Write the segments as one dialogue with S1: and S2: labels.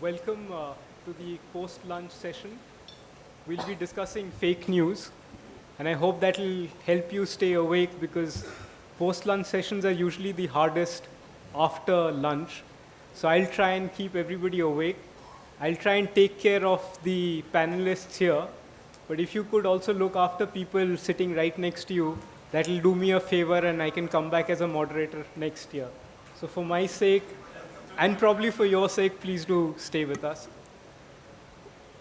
S1: Welcome to the post-lunch session. We'll be discussing fake news, and I hope that will help you stay awake because post-lunch sessions are usually the hardest after lunch. So I'll try and keep everybody awake. I'll try and take care of the panelists here, but if you could also look after people sitting right next to you, that will do me a favor and I can come back as a moderator next year. So for my sake, and probably for your sake, please do stay with us.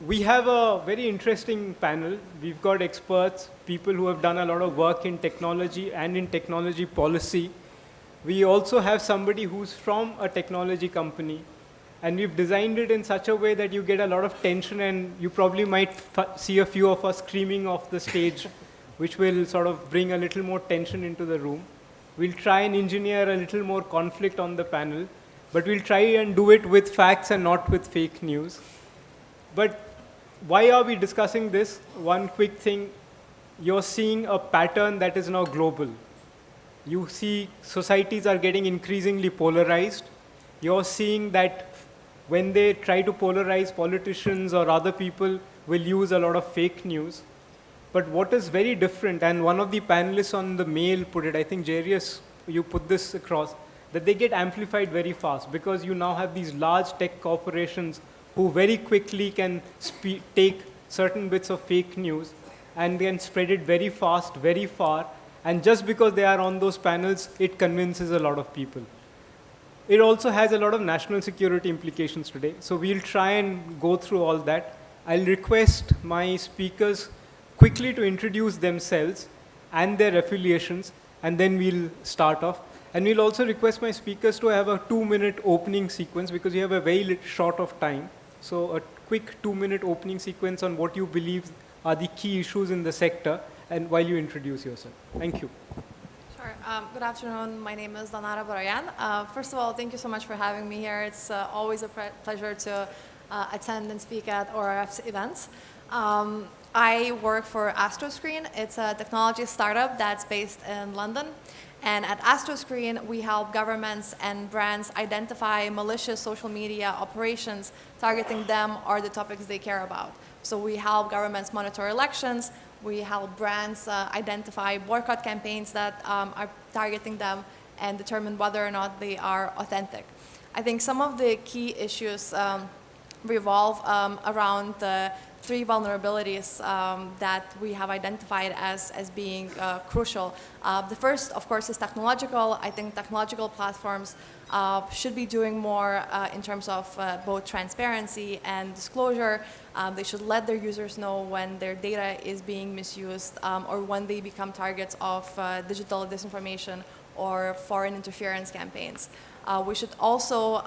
S1: We have a very interesting panel. We've got experts, people who have done a lot of work in technology and in technology policy. We also have somebody who's from a technology company, and we've designed it in such a way that you get a lot of tension, and you probably might see a few of us screaming off the stage, which will sort of bring a little more tension into the room. We'll try and engineer a little more conflict on the panel, but we'll try and do it with facts and not with fake news. But why are we discussing this? One quick thing, you're seeing a pattern that is now global. You see societies are getting increasingly polarized. You're seeing that when they try to polarize, politicians or other people will use a lot of fake news. But what is very different, and one of the panelists on the mail put it, I think Jarius, you put this across, that they get amplified very fast because you now have these large tech corporations who very quickly can take certain bits of fake news and then spread it very fast, very far, and just because they are on those panels, it convinces a lot of people. It also has a lot of national security implications today, so we'll try and go through all that. I'll request my speakers quickly to introduce themselves and their affiliations, and then we'll start off. And we'll also request my speakers to have a 2-minute opening sequence because we have a very short of time. So a quick 2-minute opening sequence on what you believe are the key issues in the sector, and while you introduce yourself. Thank you.
S2: Sure. Good afternoon. My name is Donara, Barojan. First of all, thank you so much for having me here. It's always a pleasure to attend and speak at ORF's events. I work for Astroscreen. It's a technology startup that's based in London. And at Astroscreen, we help governments and brands identify malicious social media operations targeting them or the topics they care about. So we help governments monitor elections. We help brands identify boycott campaigns that are targeting them and determine whether or not they are authentic. I think some of the key issues revolve around the 3 vulnerabilities that we have identified as being crucial. The first, of course, is technological. I think technological platforms should be doing more in terms of both transparency and disclosure. They should let their users know when their data is being misused or when they become targets of digital disinformation or foreign interference campaigns. We should also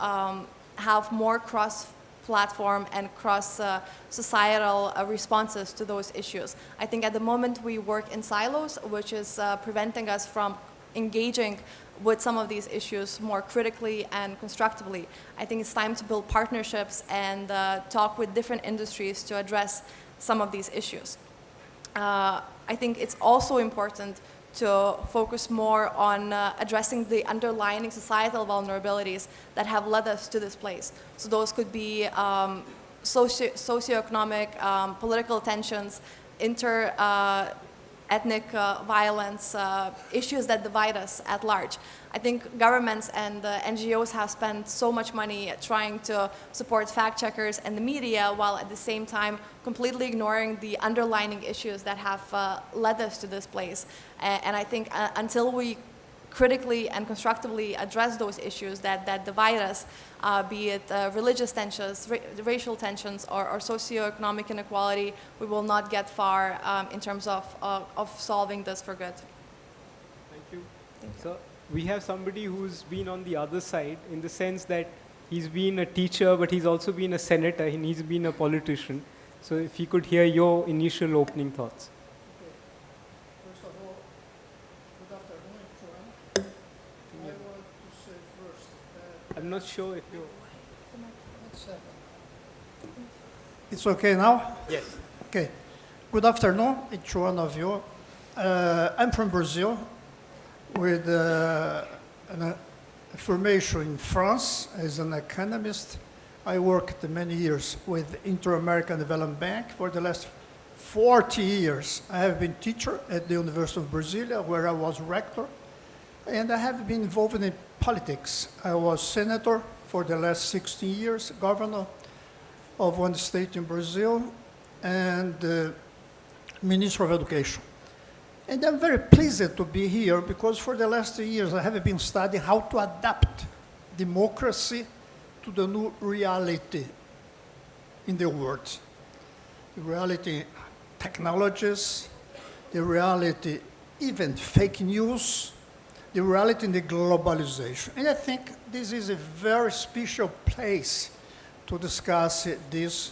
S2: have more cross-platform and cross-societal responses to those issues. I think at the moment we work in silos, which is preventing us from engaging with some of these issues more critically and constructively. I think it's time to build partnerships and talk with different industries to address some of these issues. I think it's also important to focus more on addressing the underlying societal vulnerabilities that have led us to this place. So those could be socioeconomic, political tensions, ethnic violence, issues that divide us at large. I think governments and NGOs have spent so much money trying to support fact checkers and the media while at the same time completely ignoring the underlying issues that have led us to this place. And I think until we critically and constructively address those issues that divide us, be it religious tensions, racial tensions, or socioeconomic inequality, we will not get far in terms of solving this for good.
S1: Thank you. So we have somebody who's been on the other side in the sense that he's been a teacher, but he's also been a senator, and he's been a politician. So if he could hear your initial opening thoughts. I'm not sure if you...
S3: It's okay now?
S1: Yes.
S3: Okay. Good afternoon, each one of you. I'm from Brazil with an formation in France as an economist I worked many years with Inter-American Development Bank. For the last 40 years, I have been teacher at the University of Brasilia, where I was rector, and I have been involved in politics. I was senator for the last 16 years, governor of one state in Brazil, and Minister of Education. And I'm very pleased to be here because for the last 2 years I have been studying how to adapt democracy to the new reality in the world. The reality technologies, the reality even fake news, the reality in the globalization. And I think this is a very special place to discuss this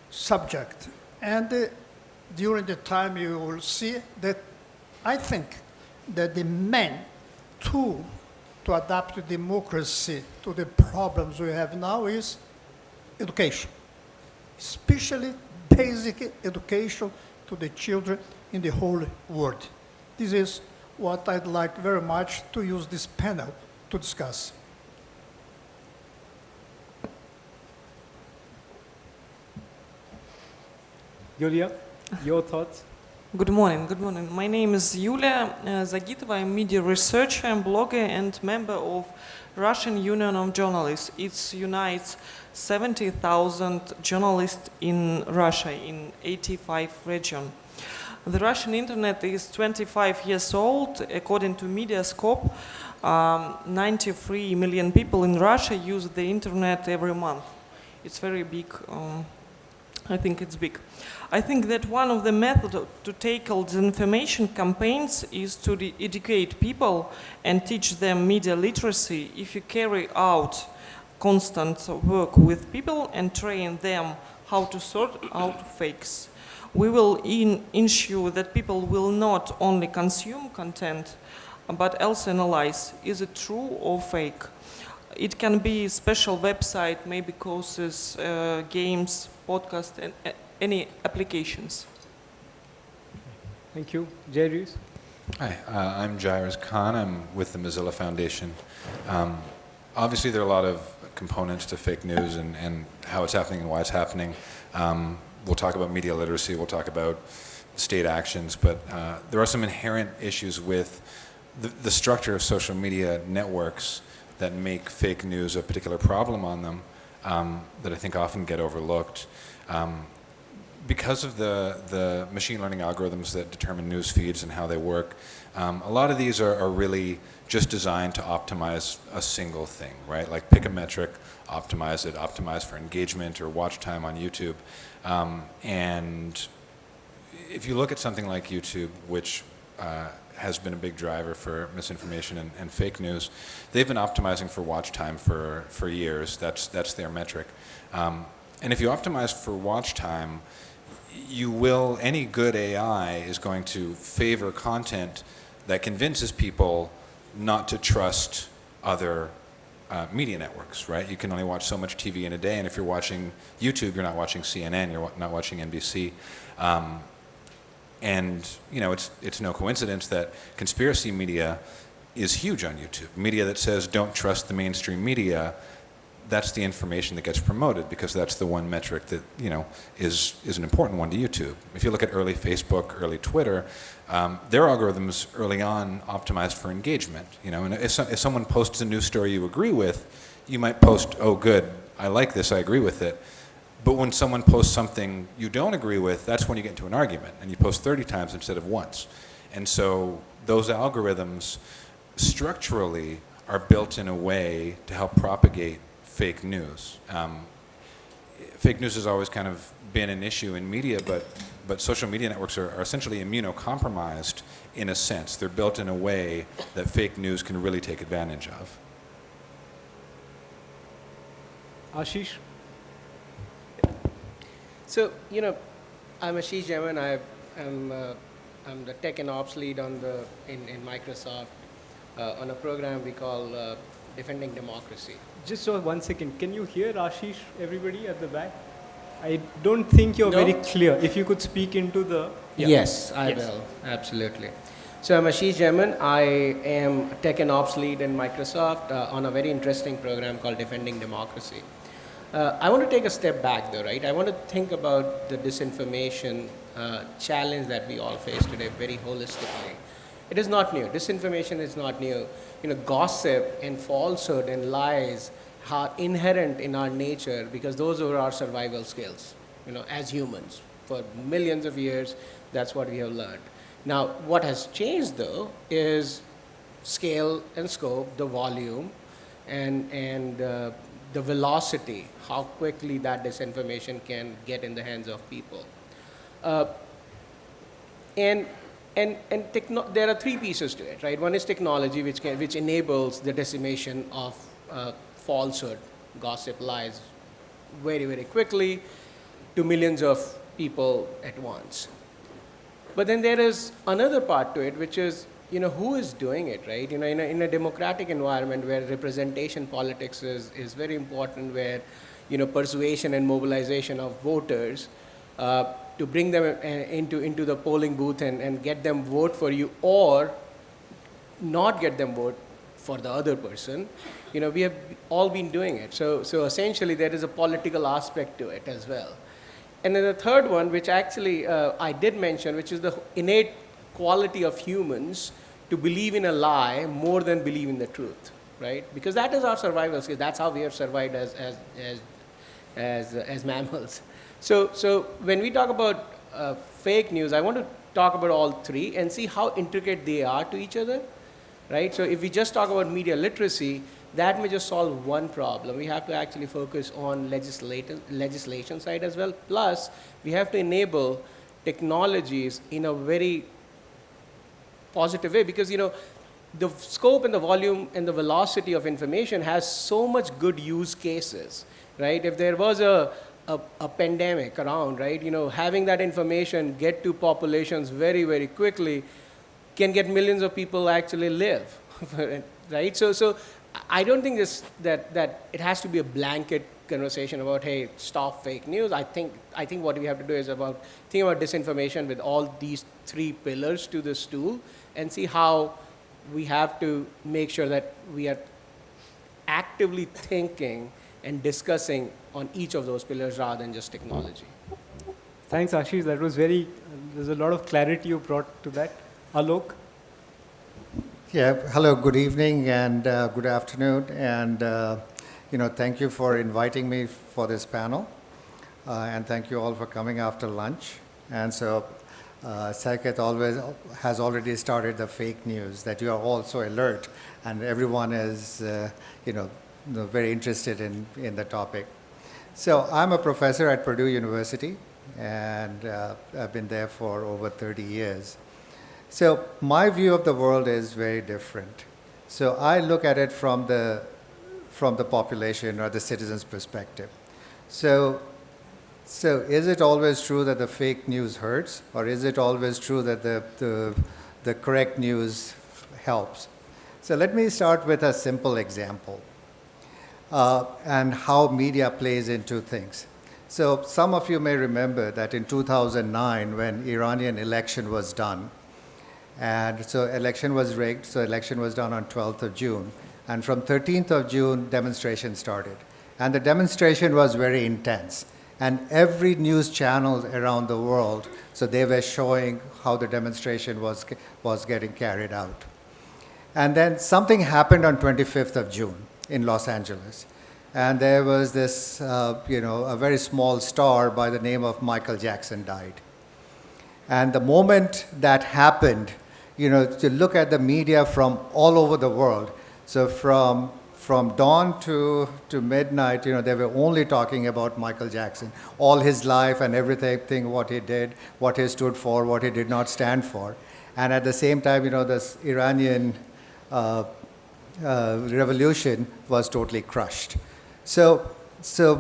S3: subject. And during the time you will see that I think that the main tool to adapt democracy to the problems we have now is education, especially basic education to the children in the whole world. This is what I'd like very much to use this panel to discuss.
S1: Yulia, your thoughts?
S4: Good morning. Good morning. My name is Yulia Zagitova. I'm media researcher and blogger and member of Russian Union of Journalists. It unites 70,000 journalists in Russia in 85 regions. The Russian internet is 25 years old. According to Mediascope, 93 million people in Russia use the internet every month. It's very big. I think it's big. I think that one of the methods to tackle disinformation campaigns is to educate people and teach them media literacy. If you carry out constant work with people and train them how to sort out fakes, we will ensure that people will not only consume content, but also analyze, is it true or fake? It can be a special website, maybe courses, games, podcast, and any applications.
S1: Thank you. Jairus?
S5: Hi, I'm Jairus Khan. I'm with the Mozilla Foundation. Obviously, there are a lot of components to fake news and how it's happening and why it's happening. We'll talk about media literacy, we'll talk about state actions, but there are some inherent issues with the structure of social media networks that make fake news a particular problem on them that I think often get overlooked. Because of the machine learning algorithms that determine news feeds and how they work, a lot of these are really just designed to optimize a single thing, right? Like pick a metric, optimize it, optimize for engagement or watch time on YouTube. And if you look at something like YouTube, which has been a big driver for misinformation and fake news, they've been optimizing for watch time for years. That's their metric. And if you optimize for watch time, any good AI is going to favor content that convinces people not to trust other media networks, right? You can only watch so much TV in a day, and if you're watching YouTube, you're not watching CNN, you're not watching NBC. And it's no coincidence that conspiracy media is huge on YouTube. Media that says don't trust the mainstream media, that's the information that gets promoted because that's the one metric that is an important one to YouTube. If you look at early Facebook, early Twitter, their algorithms early on optimized for engagement. And if someone posts a news story you agree with, you might post, "Oh, good, I like this, I agree with it." But when someone posts something you don't agree with, that's when you get into an argument, and you post 30 times instead of once. And so those algorithms structurally are built in a way to help propagate fake news. Fake news has always kind of been an issue in media, but social media networks are essentially immunocompromised in a sense. They're built in a way that fake news can really take advantage of.
S1: Ashish?
S6: So, I'm Ashish Jaiman. I'm the tech and ops lead in Microsoft on a program we call Defending Democracy.
S1: Just 1 second. Can you hear Ashish, everybody at the back? I don't think you're very clear. If you could speak into the...
S6: Yeah. Yes, I will. Absolutely. So I'm Ashish Jaiman. I am tech and ops lead in Microsoft on a very interesting program called Defending Democracy. I want to take a step back though, right? I want to think about the disinformation challenge that we all face today very holistically. It is not new. Disinformation is not new. Gossip and falsehood and lies are inherent in our nature because those are our survival skills, as humans. For millions of years, that's what we have learned. Now, what has changed though is scale and scope, the volume, and the velocity, how quickly that disinformation can get in the hands of people. And there are three pieces to it, right? One is technology, which enables the dissemination of falsehood, gossip, lies, very, very quickly to millions of people at once. But then there is another part to it, which is, who is doing it, right? In a democratic environment where representation politics is very important, where, persuasion and mobilization of voters to bring them into the polling booth and get them vote for you or not get them vote for the other person, we have all been doing it. So essentially there is a political aspect to it as well. And then the third one, which actually I did mention, which is the innate quality of humans to believe in a lie more than believe in the truth, right? Because that is our survival skill. That's how we have survived as mammals. So when we talk about fake news, I want to talk about all three and see how intricate they are to each other, right? So if we just talk about media literacy, that may just solve one problem. We have to actually focus on legislation side as well. Plus, we have to enable technologies in a very positive way because, the scope and the volume and the velocity of information has so much good use cases, right? If there was a pandemic around, right, having that information get to populations very, very quickly can get millions of people actually live, right? So I don't think that it has to be a blanket conversation about, hey, stop fake news. I think what we have to do is think about disinformation with all these three pillars to the stool and see how we have to make sure that we are actively thinking and discussing on each of those pillars rather than just technology.
S1: Thanks, Ashish. That was there's a lot of clarity you brought to that. Alok?
S7: Yeah, hello, good evening and good afternoon. And, thank you for inviting me for this panel. And thank you all for coming after lunch. And so Saikat has already started the fake news that you are all so alert and everyone is, very interested in the topic. So I'm a professor at Purdue University and I've been there for over 30 years. So my view of the world is very different. So I look at it from the population or the citizen's perspective. So is it always true that the fake news hurts, or is it always true that the correct news helps? So let me start with a simple example and how media plays into things. So some of you may remember that in 2009 when Iranian election was done, and so election was rigged, so election was done on 12th of June. And from 13th of June, demonstration started. And the demonstration was very intense. And every news channel around the world, so they were showing how the demonstration was getting carried out. And then something happened on 25th of June in Los Angeles. And there was this, a very small star by the name of Michael Jackson died. And the moment that happened, to look at the media from all over the world. So from dawn to midnight, they were only talking about Michael Jackson, all his life and everything, what he did, what he stood for, what he did not stand for. And at the same time, this Iranian revolution was totally crushed. So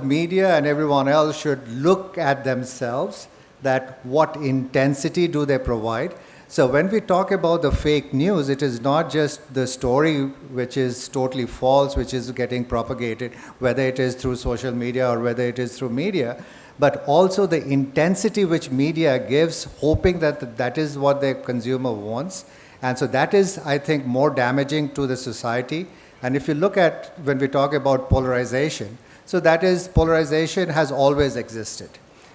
S7: media and everyone else should look at themselves, that what intensity do they provide. So when we talk about the fake news, it is not just the story which is totally false, which is getting propagated, whether it is through social media or whether it is through media, but also the intensity which media gives, hoping that that is what the consumer wants. And so that is, I think, more damaging to the society. And if you look at, when we talk about polarization, So that is, polarization has always existed.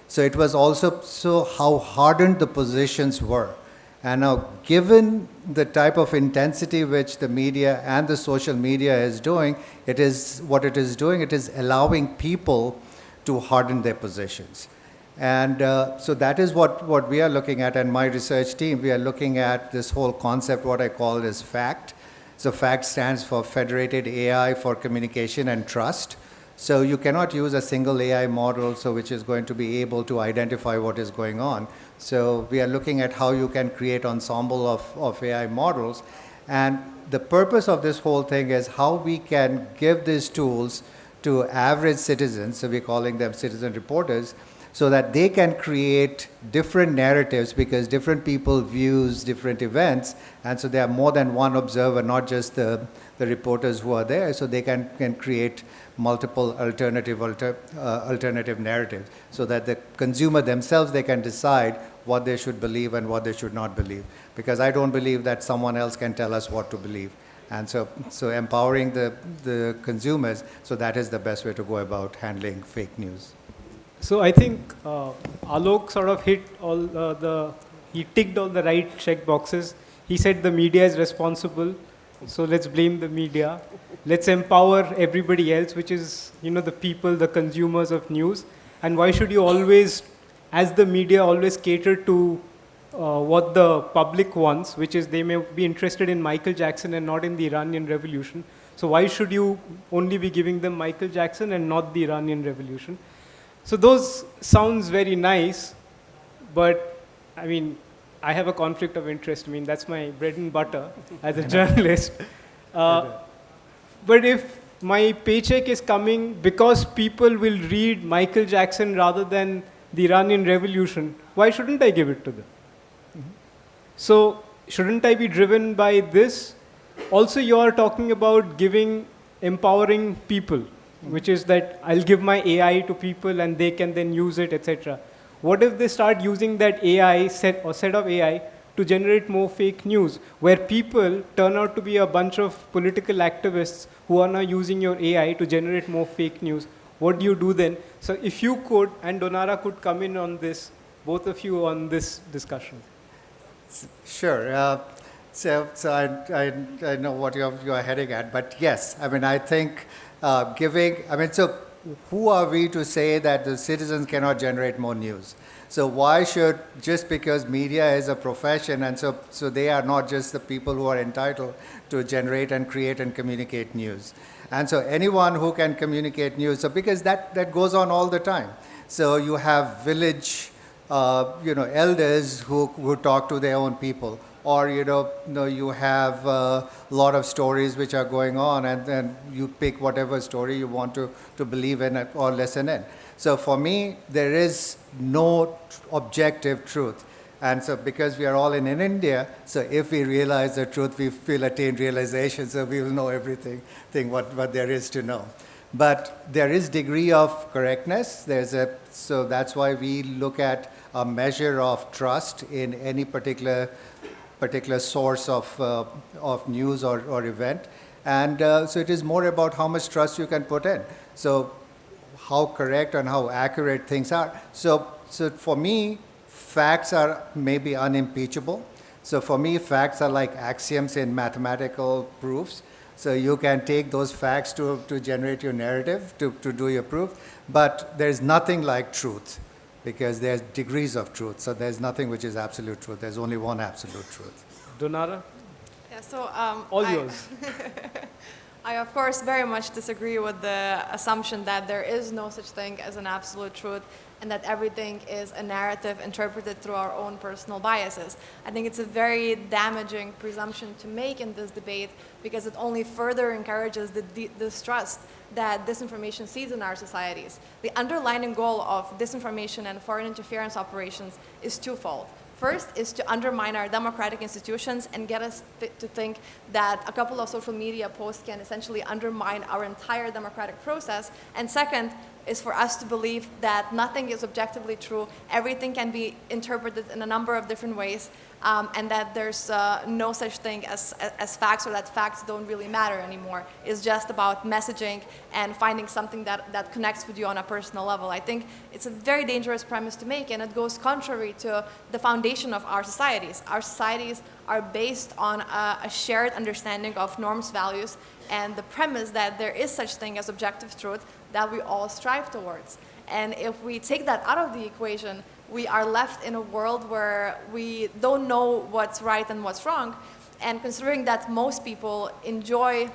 S7: So it was also so how hardened the positions were. And now, given the type of intensity which the media and the social media is doing, it is allowing people to harden their positions. And so that is what we are looking at, and my research team, we are looking at this whole concept, what I call is FACT. So FACT stands for Federated AI for Communication and Trust. So you cannot use a single AI model which is going to be able to identify what is going on. So we are looking at how you can create ensemble of AI models. And the purpose of this whole thing is how we can give these tools to average citizens, so we're calling them citizen reporters, so that they can create different narratives, because different people views different events, and so there are more than one observer, not just the reporters who are there, so they can create multiple alternative narratives, so that the consumer themselves, they can decide what they should believe and what they should not believe. Because I don't believe that someone else can tell us what to believe. And so empowering the consumers, so that is the best way to go about handling fake news.
S1: So I think Alok sort of hit he ticked all the right check boxes. He said the media is responsible, so let's blame the media. Let's empower everybody else, which is, the people, the consumers of news. And why should you always, as the media, always cater to what the public wants, which is they may be interested in Michael Jackson and not in the Iranian Revolution. So why should you only be giving them Michael Jackson and not the Iranian Revolution? So those sounds very nice, but I mean, I have a conflict of interest. I mean, that's my bread and butter as a journalist. But if my paycheck is coming because people will read Michael Jackson rather than the Iranian Revolution, why shouldn't I give it to them? So shouldn't I be driven by this? Also, you are talking about empowering people, which is that I'll give my AI to people and they can then use it, etc. What if they start using that AI set of AI to generate more fake news, where people turn out to be a bunch of political activists who are now using your AI to generate more fake news? What do you do then? So if you could, and Donara could come in on this, both of you on this discussion.
S7: Sure. So I know what you are heading at, but yes, I mean, I think so who are we to say that the citizens cannot generate more news? So why should, just because media is a profession, and so they are not just the people who are entitled to generate and create and communicate news. And so anyone who can communicate news, so because that goes on all the time. So you have village, elders who talk to their own people, or you have a lot of stories which are going on, and then you pick whatever story you want to believe in or listen in. So for me, there is no objective truth. And so because we are all in India, so if we realize the truth, we will attain realization, so we will know everything what there is to know. But there is degree of correctness. So that's why we look at a measure of trust in any particular source of news or event. And so it is more about how much trust you can put in. So how correct and how accurate things are. So for me, facts are maybe unimpeachable. So for me, facts are like axioms in mathematical proofs. So you can take those facts to generate your narrative, to do your proof. But there's nothing like truth, because there's degrees of truth. So there's nothing which is absolute truth. There's only one absolute truth.
S1: Donara?
S2: Yeah, so
S1: all yours.
S2: I, of course, very much disagree with the assumption that there is no such thing as an absolute truth and that everything is a narrative interpreted through our own personal biases. I think it's a very damaging presumption to make in this debate, because it only further encourages the distrust that disinformation seeds in our societies. The underlying goal of disinformation and foreign interference operations is twofold. First is to undermine our democratic institutions and get us to think that a couple of social media posts can essentially undermine our entire democratic process. And second, is for us to believe that nothing is objectively true, everything can be interpreted in a number of different ways, and that there's no such thing as facts, or that facts don't really matter anymore. It's just about messaging and finding something that connects with you on a personal level. I think it's a very dangerous premise to make, and it goes contrary to the foundation of our societies. Our societies are based on a shared understanding of norms, values, and the premise that there is such thing as objective truth that we all strive towards. And if we take that out of the equation, we are left in a world where we don't know what's right and what's wrong. And considering that most people enjoy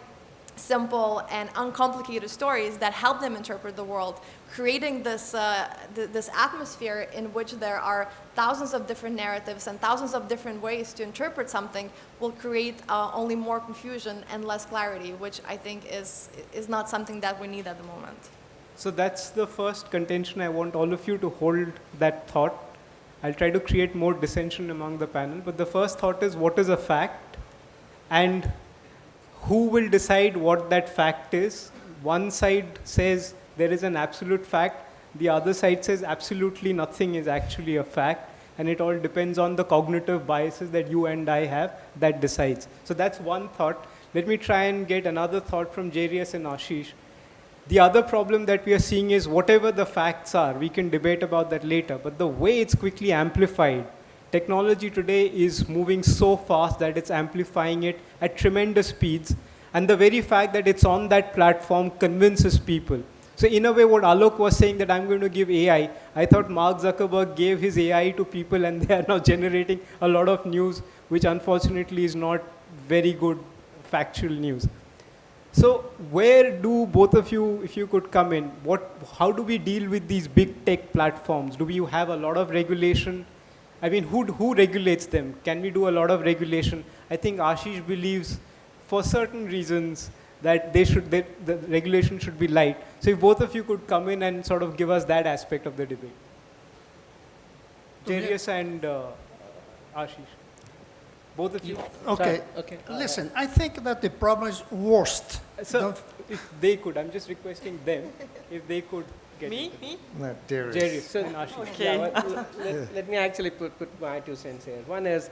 S2: simple and uncomplicated stories that help them interpret the world, creating this atmosphere in which there are thousands of different narratives and thousands of different ways to interpret something will create only more confusion and less clarity, which I think is not something that we need at the moment.
S1: So that's the first contention. I want all of you to hold that thought. I'll try to create more dissension among the panel. But the first thought is, what is a fact? And who will decide what that fact is? One side says there is an absolute fact. The other side says absolutely nothing is actually a fact. And it all depends on the cognitive biases that you and I have that decides. So that's one thought. Let me try and get another thought from Jarius and Ashish. The other problem that we are seeing is whatever the facts are, we can debate about that later, but the way it's quickly amplified, technology today is moving so fast that it's amplifying it at tremendous speeds, and the very fact that it's on that platform convinces people. So in a way, what Alok was saying that I'm going to give AI, I thought Mark Zuckerberg gave his AI to people and they are now generating a lot of news, which unfortunately is not very good factual news. So where do both of you, if you could come in, how do we deal with these big tech platforms? Do we have a lot of regulation? I mean, who regulates them? Can we do a lot of regulation? I think Ashish believes, for certain reasons, that the regulation should be light. So if both of you could come in and sort of give us that aspect of the debate. Darius and Ashish. Both of you.
S3: Okay.
S6: Okay.
S3: Listen, I think that the problem is worst.
S1: So if they could, I'm just requesting them, if they could get
S4: Me?
S1: into it.
S4: Me?
S7: No, Darius.
S1: Darius
S6: So-
S1: and Ashish.
S4: Okay.
S6: Yeah, well, let me actually put my 2 cents here. One is,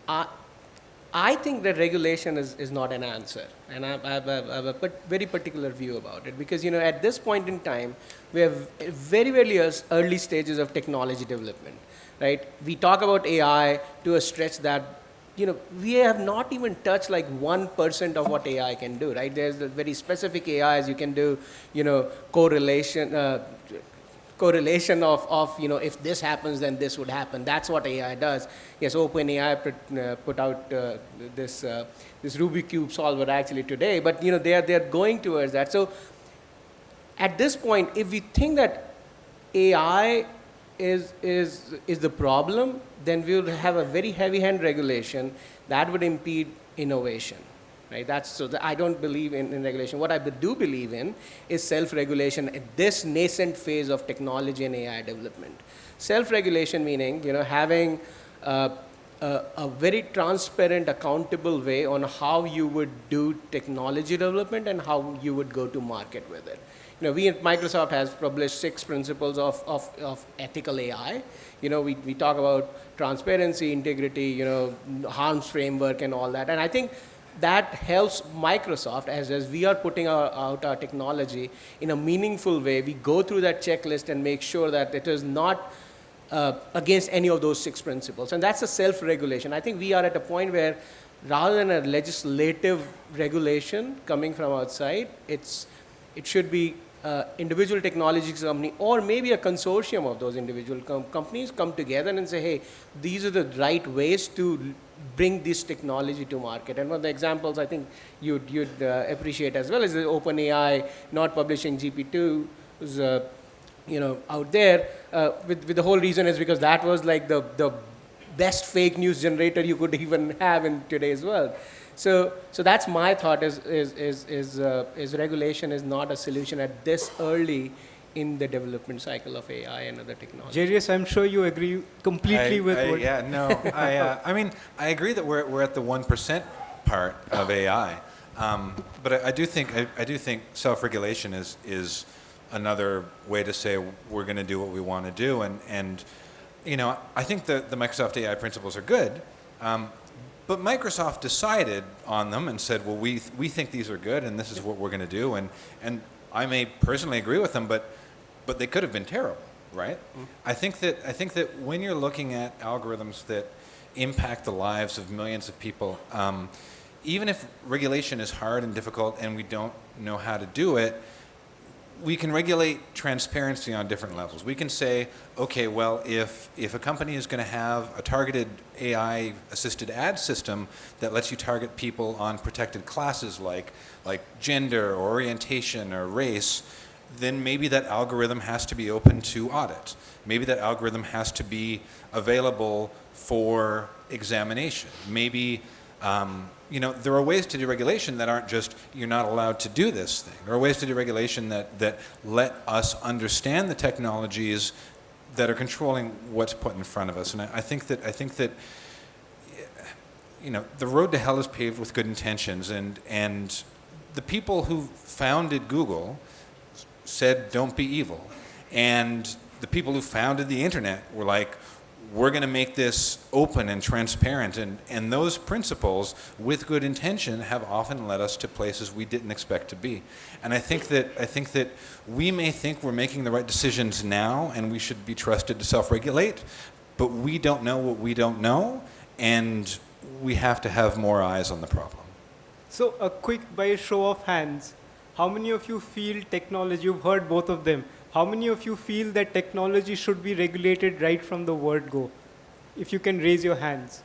S6: I think that regulation is not an answer, and I have a very particular view about it, because at this point in time, we have very, very early stages of technology development, right? We talk about AI to a stretch that we have not even touched like 1% of what AI can do, right? There's the very specific AIs you can do, correlation of if this happens, then this would happen. That's what AI does. Yes, OpenAI put out this Rubik cube solver actually today, but they're going towards that. So at this point, if we think that AI is the problem, then we will have a very heavy-hand regulation that would impede innovation, right? I don't believe in regulation. What I do believe in is self-regulation at this nascent phase of technology and AI development. Self-regulation meaning, having a very transparent, accountable way on how you would do technology development and how you would go to market with it. We at Microsoft has published 6 principles of ethical AI. We talk about transparency, integrity, harms framework and all that. And I think that helps Microsoft as we are putting out our technology in a meaningful way. We go through that checklist and make sure that it is not against any of those 6 principles. And that's a self-regulation. I think we are at a point where rather than a legislative regulation coming from outside, it should be individual technology company or maybe a consortium of those individual companies come together and say, hey, these are the right ways to bring this technology to market. And one of the examples I think you'd appreciate as well is the OpenAI not publishing GP2 was out there with the whole reason is because that was like the best fake news generator you could even have in today's world. So that's my thought is regulation is not a solution at this early in the development cycle of AI and other technologies.
S1: Jarius, I'm sure you agree completely with what...
S5: Yeah, no. I mean, I agree that we're at the 1% part of AI, but I do think self-regulation is another way to say we're going to do what we want to do. And I think the Microsoft AI principles are good, but Microsoft decided on them and said, well, we think these are good, and this is what we're going to do. And I may personally agree with them, but they could have been terrible, right? I think that when you're looking at algorithms that impact the lives of millions of people, even if regulation is hard and difficult and we don't know how to do it, we can regulate transparency on different levels. We can say, okay, well, if a company is going to have a targeted AI-assisted ad system that lets you target people on protected classes like gender or orientation or race, then maybe that algorithm has to be open to audit. Maybe that algorithm has to be available for examination. Maybe there are ways to do regulation that aren't just, you're not allowed to do this thing. There are ways to do regulation that let us understand the technologies that are controlling what's put in front of us. And I think that the road to hell is paved with good intentions, and the people who founded Google said, don't be evil. And the people who founded the internet were like, we're going to make this open and transparent, and those principles, with good intention, have often led us to places we didn't expect to be. And I think that we may think we're making the right decisions now, and we should be trusted to self-regulate, but we don't know what we don't know, and we have to have more eyes on the problem.
S1: So a quick, by a show of hands, how many of you feel technology, you've heard both of them, how many of you feel that technology should be regulated right from the word go? If you can raise your hands.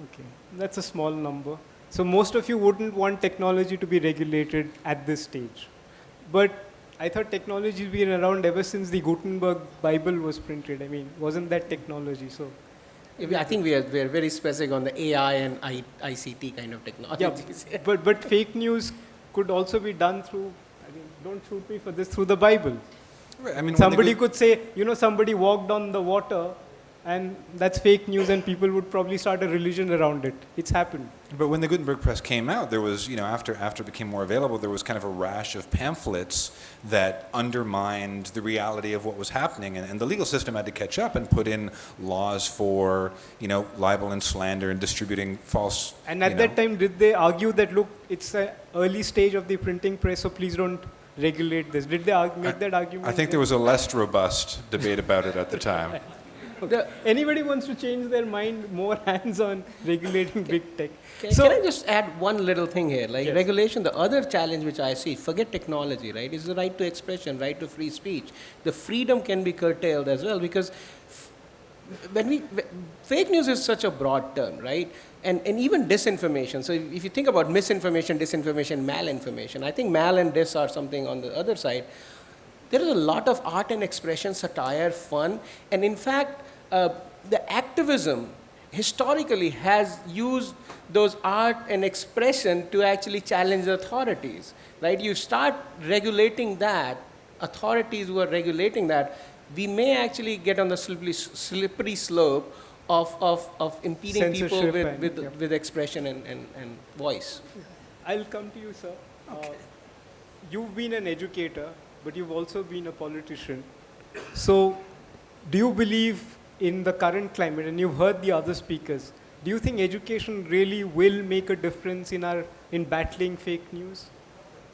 S1: Okay, that's a small number. So most of you wouldn't want technology to be regulated at this stage. But I thought technology has been around ever since the Gutenberg Bible was printed. I mean, wasn't that technology? So
S6: I think we are very specific on the AI and ICT kind of technologies.
S1: Yeah, but fake news could also be done through, don't shoot me for this, through the Bible.
S5: Right. I mean,
S1: somebody could say, somebody walked on the water, and that's fake news, and people would probably start a religion around it. It's happened.
S5: But when the Gutenberg Press came out, there was, after it became more available, there was kind of a rash of pamphlets that undermined the reality of what was happening, and the legal system had to catch up and put in laws for, libel and slander and distributing false.
S1: And at that time, did they argue that, look, it's an early stage of the printing press, so please don't regulate this? Did they make that argument?
S5: I think there was a less robust debate about it at the time.
S1: Okay. Anybody wants to change their mind, more hands on regulating big tech?
S6: Can I just add one little thing here? Like
S1: yes.
S6: Regulation, the other challenge which I see, forget technology, right, is the right to expression, right to free speech. The freedom can be curtailed as well, because fake news is such a broad term, right? And even disinformation. So if you think about misinformation, disinformation, malinformation, I think mal and dis are something on the other side. There is a lot of art and expression, satire, fun, and in fact, the activism historically has used those art and expression to actually challenge the authorities, right? You start regulating that, authorities who are regulating that, we may actually get on the slippery slope of impeding people with expression and voice.
S1: I'll come to you, sir. Okay. You've been an educator, but you've also been a politician. So do you believe in the current climate, and you've heard the other speakers, do you think education really will make a difference in battling fake news?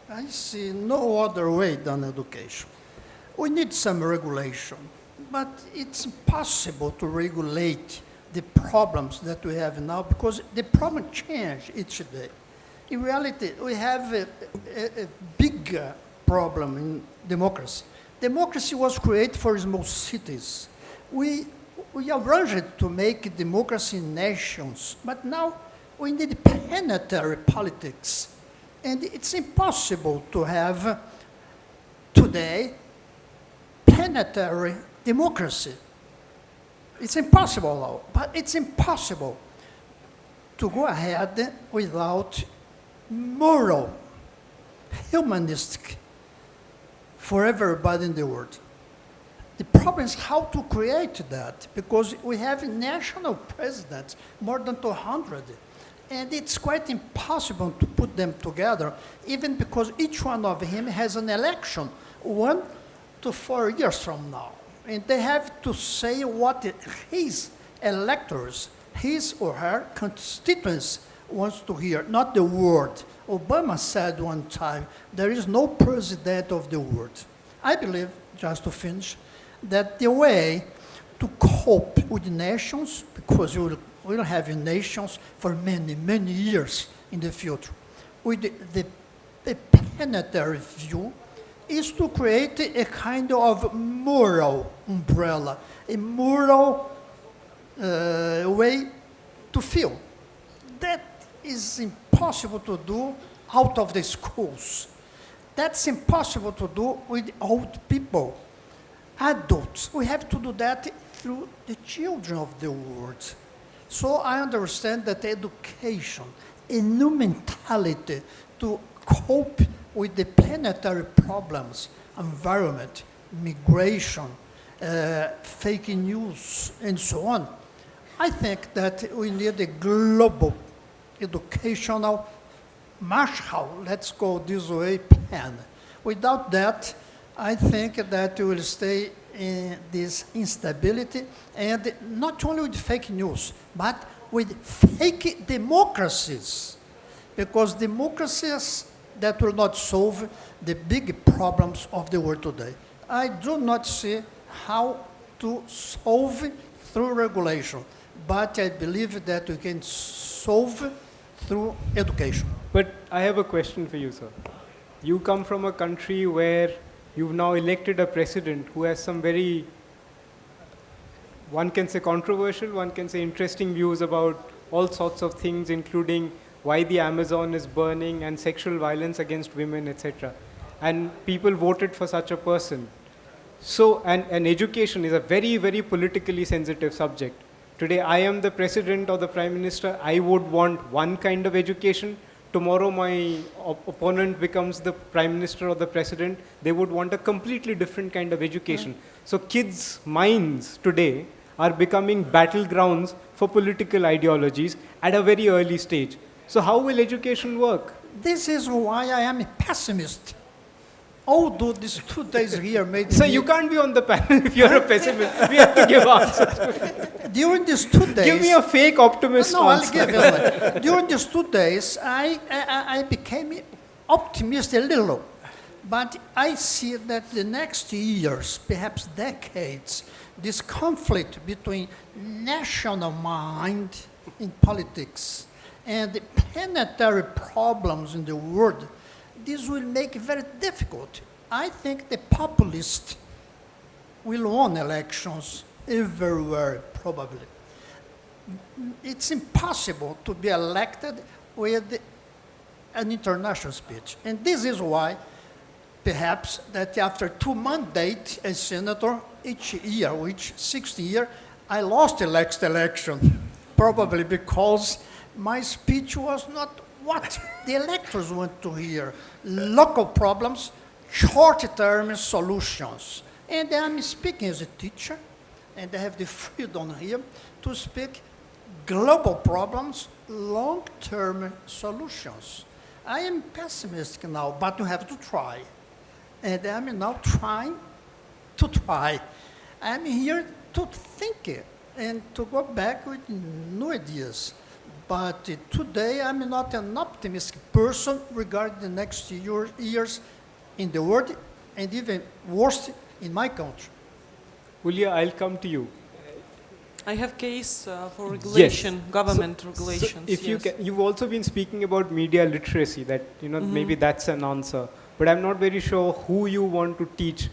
S3: I see no other way than education. We need some regulation, but it's impossible to regulate the problems that we have now, because the problem change each day. In reality, we have a big problem in democracy. Democracy was created for small cities. We arranged to make democracy in nations, but now we need planetary politics. And it's impossible to have today planetary democracy. It's impossible now, but it's impossible to go ahead without moral, humanistic, for everybody in the world. The problem is how to create that, because we have national presidents, more than 200, And it's quite impossible to put them together, even because each one of them has an election 1 to 4 years from now. And they have to say what his electors, his or her constituents wants to hear, not the world. Obama said one time, there is no president of the world. I believe, just to finish, that the way to cope with nations, because we'll have nations for many, many years in the future, with the planetary view, is to create a kind of moral umbrella, a moral way to feel. That is impossible to do out of the schools. That's impossible to do with old people, adults. We have to do that through the children of the world. So I understand that education, a new mentality to cope with the planetary problems, environment, migration, fake news, and so on, I think that we need a global educational Marshall, let's go this way, plan. Without that, I think that we will stay in this instability, and not only with fake news, but with fake democracies, because democracies that will not solve the big problems of the world today. I do not see how to solve through regulation, but I believe that we can solve through education.
S1: But I have a question for you, sir. You come from a country where you've now elected a president who has some very, one can say controversial, one can say interesting views about all sorts of things, including why the Amazon is burning and sexual violence against women, etc. And people voted for such a person. So, and education is a very, very politically sensitive subject. Today, I am the president or the prime minister. I would want one kind of education. Tomorrow, my opponent becomes the prime minister or the president. They would want a completely different kind of education. So, kids' minds today are becoming battlegrounds for political ideologies at a very early stage. So, how will education work?
S3: This is why I am a pessimist. Although these 2 days here made
S1: So
S3: me...
S1: you can't be on the panel if you're a pessimist. We have to give answers.
S3: During these 2 days...
S1: Give me a fake optimist
S3: No, I'll
S1: answer.
S3: give you. During these 2 days, I became optimistic a little. But I see that the next years, perhaps decades, this conflict between national mind in politics and the planetary problems in the world, this will make it very difficult. I think the populists will win elections everywhere, probably. It's impossible to be elected with an international speech. And this is why, perhaps, that after 2 mandates as senator, each year, each 6th year, I lost the next election, probably because my speech was not what the electors want to hear. Local problems, short-term solutions. And I'm speaking as a teacher, and I have the freedom here to speak global problems, long-term solutions. I am pessimistic now, but you have to try. And I'm now trying to try. I'm here to think and to go back with new ideas. But today, I'm not an optimistic person regarding the next years in the world, and even worse, in my country.
S1: Julia, I'll come to you.
S4: I have case for regulation, government
S1: So
S4: regulations.
S1: if
S4: yes.
S1: you've also been speaking about media literacy, that maybe that's an answer. But I'm not very sure who you want to teach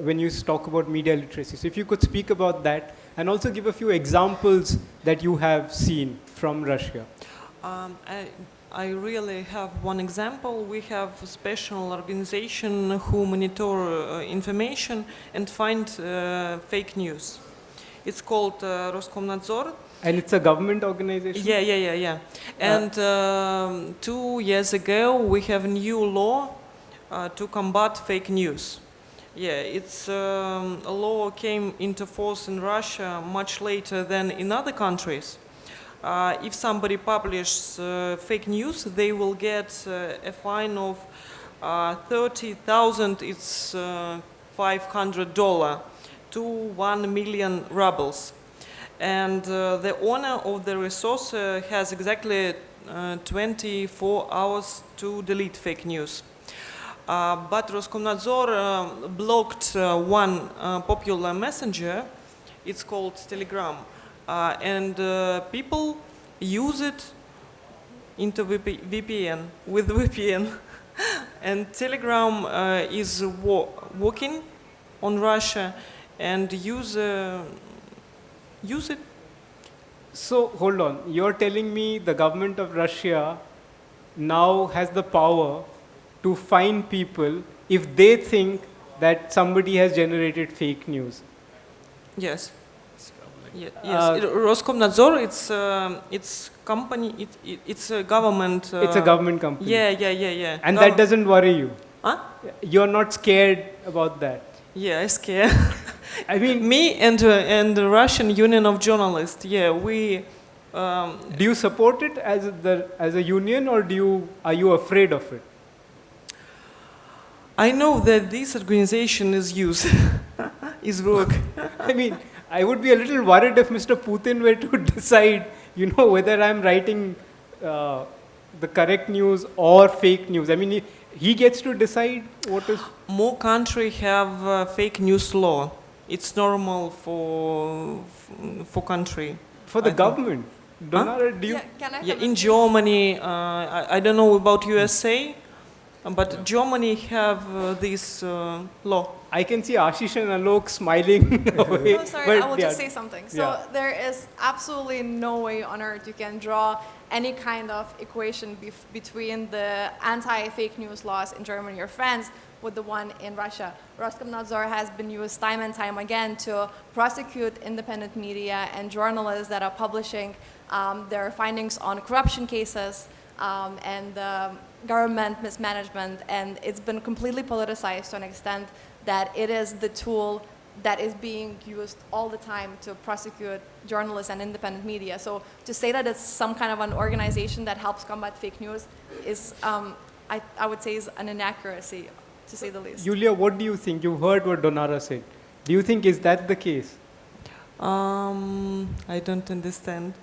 S1: when you talk about media literacy. So if you could speak about that, and also give a few examples that you have seen from Russia.
S4: I really have one example. We have a special organization who monitor information and find fake news. It's called Roskomnadzor.
S1: And it's a government organization?
S4: Yeah. And 2 years ago, we have a new law to combat fake news. Yeah, it's a law came into force in Russia much later than in other countries. If somebody publishes fake news, they will get a fine of 30,000, it's $500 to 1 million rubles. And the owner of the resource has exactly 24 hours to delete fake news. But Roskomnadzor blocked one popular messenger. It's called Telegram. And people use it into VPN, with VPN. And Telegram is working on Russia and use it.
S1: So hold on, you're telling me the government of Russia now has the power to fine people if they think that somebody has generated fake news?
S4: Yes. Yes. Roskomnadzor, it's company. It's a government.
S1: It's a government company.
S4: Yeah.
S1: And that doesn't worry you?
S4: Huh?
S1: You're not scared about that?
S4: Yeah, I'm scared.
S1: I mean,
S4: me and the Russian Union of Journalists. Yeah, we.
S1: Do you support it as a union, or are you afraid of it?
S4: I know that this organization is used, is work.
S1: I mean, I would be a little worried if Mr. Putin were to decide, whether I'm writing the correct news or fake news. I mean, he gets to decide what is.
S4: More countries have fake news law. It's normal for country.
S1: For the government. Donara, do you?
S2: Yeah, can I
S4: Yeah,
S2: have
S4: in
S2: a-
S4: Germany, I don't know about USA, but Germany have this law.
S1: I can see Ashish and Alok smiling away.
S2: Oh, sorry,
S1: but
S2: I will
S1: yeah.
S2: just say something. So
S1: Yeah.
S2: there is absolutely no way on earth you can draw any kind of equation between the anti-fake news laws in Germany or France with the one in Russia. Roskomnadzor has been used time and time again to prosecute independent media and journalists that are publishing their findings on corruption cases and government mismanagement, and it's been completely politicized to an extent that it is the tool that is being used all the time to prosecute journalists and independent media. So to say that it's some kind of an organization that helps combat fake news is, I would say, is an inaccuracy, to say the least.
S1: Yulia, what do you think? You heard what Donara said. Do you think is that the case?
S4: I don't understand.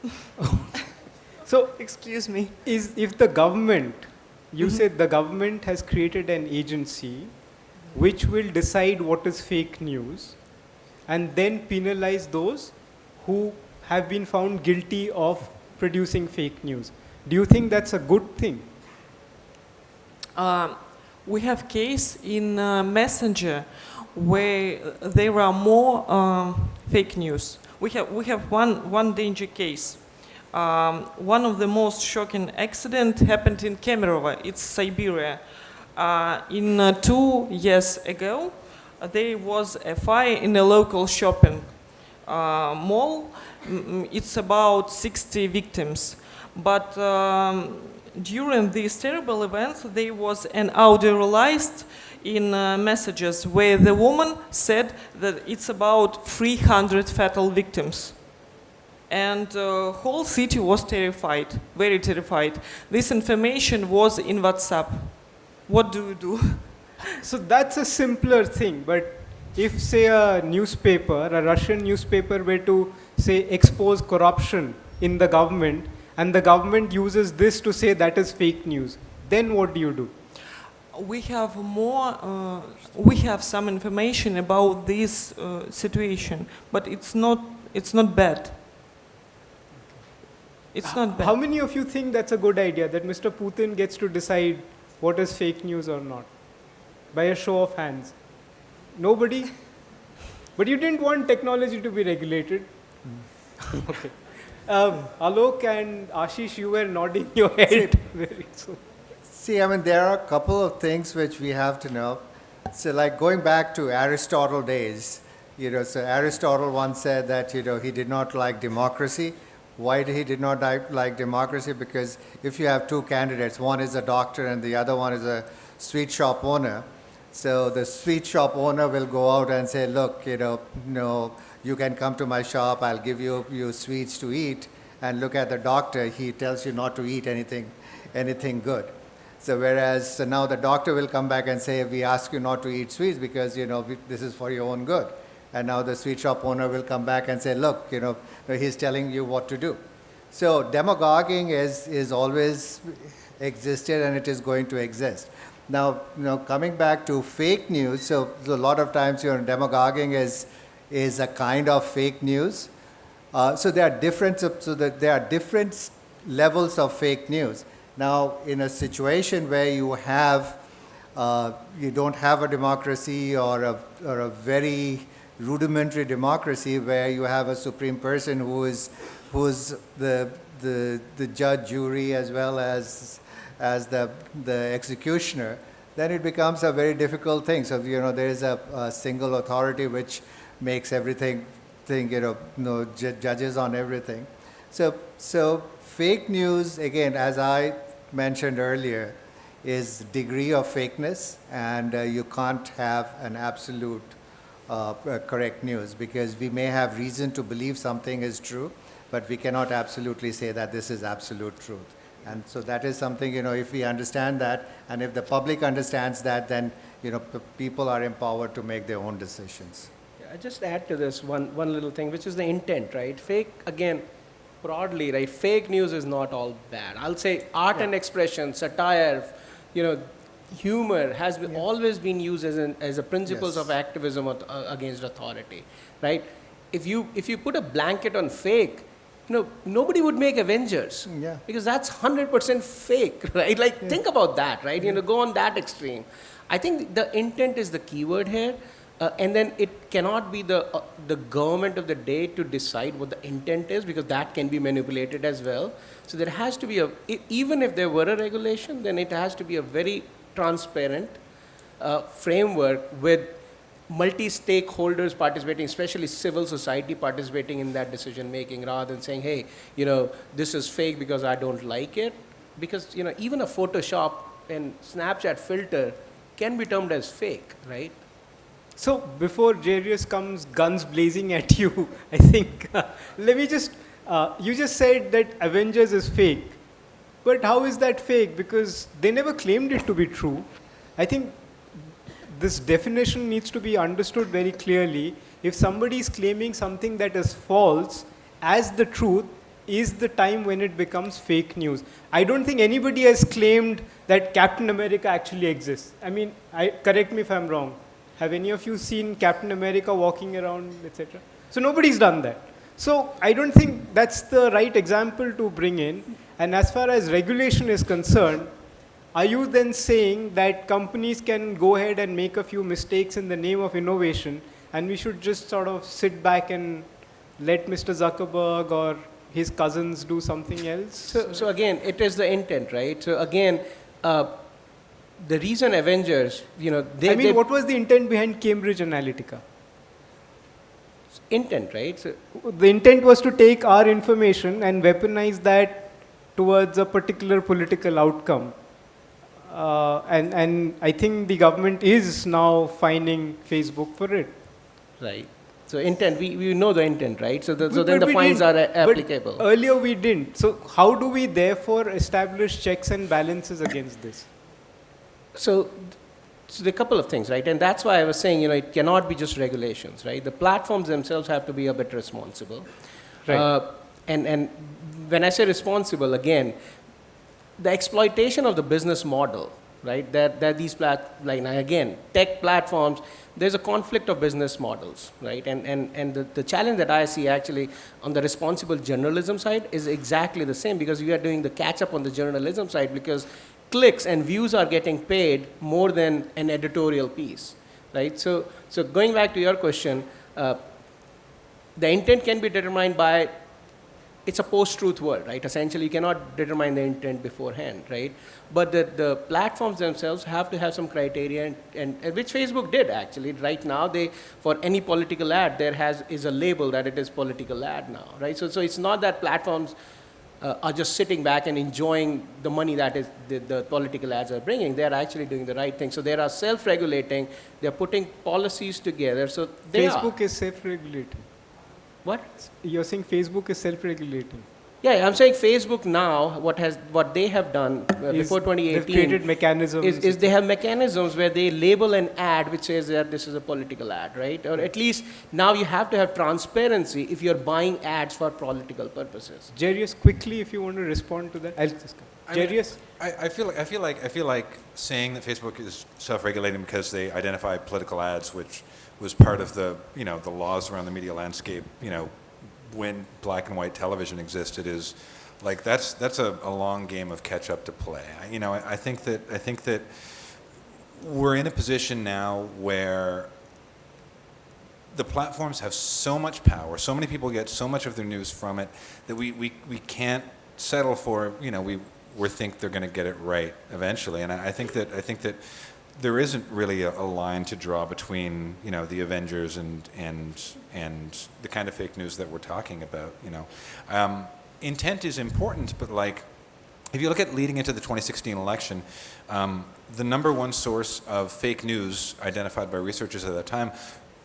S1: So,
S4: Excuse me.
S1: if the government, you said the government has created an agency which will decide what is fake news and then penalize those who have been found guilty of producing fake news. Do you think that's a good thing?
S4: We have case in Messenger where there are more fake news. We have one danger case. One of the most shocking accident happened in Kemerovo. It's Siberia. 2 years ago, there was a fire in a local shopping mall. It's about 60 victims. But during these terrible events, there was an audio released in messages where the woman said that it's about 300 fatal victims. And the whole city was terrified, very terrified. This information was in WhatsApp. What do you do?
S1: So that's a simpler thing, but if, say, a Russian newspaper were to, say, expose corruption in the government, and the government uses this to say that is fake news, then what do you do?
S4: We have we have some information about this situation, but it's not bad. It's not bad.
S1: How many of you think that's a good idea, that Mr. Putin gets to decide what is fake news or not? By a show of hands. Nobody? But you didn't want technology to be regulated. Okay. Alok and Ashish, you were nodding your head very soon.
S7: See, I mean, there are a couple of things which we have to know. So, like going back to Aristotle days, so Aristotle once said that, he did not like democracy. Why he did not like democracy? Because if you have two candidates, one is a doctor and the other one is a sweet shop owner. So the sweet shop owner will go out and say, look, you can come to my shop, I'll give you sweets to eat. and look at the doctor, he tells you not to eat anything good. So whereas now the doctor will come back and say, we ask you not to eat sweets because, this is for your own good. And now the sweet shop owner will come back and say, look, he's telling you what to do. So demagoguing is always existed and it is going to exist. Now, coming back to fake news, so a lot of times, demagoguing is a kind of fake news. So there are different levels of fake news. Now, in a situation where you don't have a democracy or a very rudimentary democracy where you have a supreme person who's the judge, jury, as well as the executioner, then it becomes a very difficult thing. So, there is a single authority which makes everything, judges on everything. So fake news, again, as I mentioned earlier, is degree of fakeness, and you can't have an absolute correct news because we may have reason to believe something is true, but we cannot absolutely say that this is absolute truth. And so that is something, if we understand that, and if the public understands that, then, people are empowered to make their own decisions.
S6: I just add to this one little thing, which is the intent, right? Fake, again, broadly, right? Fake news is not all bad. I'll say art and expression, satire, humor has always been used as a principles of activism against authority, right? If you put a blanket on fake, nobody would make Avengers because that's 100% fake, right? Think about that, right? Go on that extreme. I think the intent is the keyword here. And then it cannot be the government of the day to decide what the intent is, because that can be manipulated as well. So there has to be even if there were a regulation, then it has to be a very transparent framework with multi-stakeholders participating, especially civil society participating in that decision making, rather than saying, hey, this is fake because I don't like it. Because, even a Photoshop and Snapchat filter can be termed as fake, right?
S1: So before Jarius comes guns blazing at you, I think, let me just, you just said that Avengers is fake. But how is that fake? Because they never claimed it to be true. I think this definition needs to be understood very clearly. If somebody is claiming something that is false as the truth, is the time when it becomes fake news. I don't think anybody has claimed that Captain America actually exists. I mean, correct me if I'm wrong. Have any of you seen Captain America walking around, etc.? So nobody's done that. So I don't think that's the right example to bring in. And as far as regulation is concerned, are you then saying that companies can go ahead and make a few mistakes in the name of innovation, and we should just sort of sit back and let Mr. Zuckerberg or his cousins do something else?
S6: So again, it is the intent, right? So again, the reason Avengers,
S1: what was the intent behind Cambridge Analytica?
S6: Intent, right? So
S1: the intent was to take our information and weaponize that towards a particular political outcome. And I think the government is now fining Facebook for it.
S6: Right. So intent, we know the intent, right? So then the fines are applicable.
S1: But earlier we didn't. So how do we therefore establish checks and balances against this?
S6: So there are a couple of things, right? And that's why I was saying, it cannot be just regulations, right? The platforms themselves have to be a bit responsible.
S1: Right.
S6: And when I say responsible, again, the exploitation of the business model, right? That these again, tech platforms, there's a conflict of business models, right? And the challenge that I see actually on the responsible journalism side is exactly the same, because we are doing the catch up on the journalism side, because clicks and views are getting paid more than an editorial piece, right? So going back to your question, the intent can be determined by, it's a post-truth world, right? Essentially, you cannot determine the intent beforehand, right? But the platforms themselves have to have some criteria, and which Facebook did actually. Right now, for any political ad, is a label that it is political ad now, right? So it's not that platforms are just sitting back and enjoying the money that is the political ads are bringing. They are actually doing the right thing. So they are self-regulating. They are putting policies together. So
S1: Facebook is self-regulating.
S6: What?
S1: You're saying Facebook is self-regulating?
S6: Yeah, I'm saying Facebook now, what they have done before
S1: They've
S6: 2018
S1: created mechanisms.
S6: is they have mechanisms where they label an ad which says that this is a political ad, right? Or at least now you have to have transparency if you're buying ads for political purposes.
S1: Jarius, quickly, if you want to respond to that. I'll just come. Jarius?
S5: I feel like saying that Facebook is self-regulating because they identify political ads, which was part of the the laws around the media landscape, when black and white television existed, is like that's a long game of catch up to play. I think that we're in a position now where the platforms have so much power, so many people get so much of their news from it, that we can't settle for we think they're going to get it right eventually. And I think that there isn't really a line to draw between the Avengers and the kind of fake news that we're talking about. Intent is important, but like if you look at leading into the 2016 election, the number one source of fake news identified by researchers at that time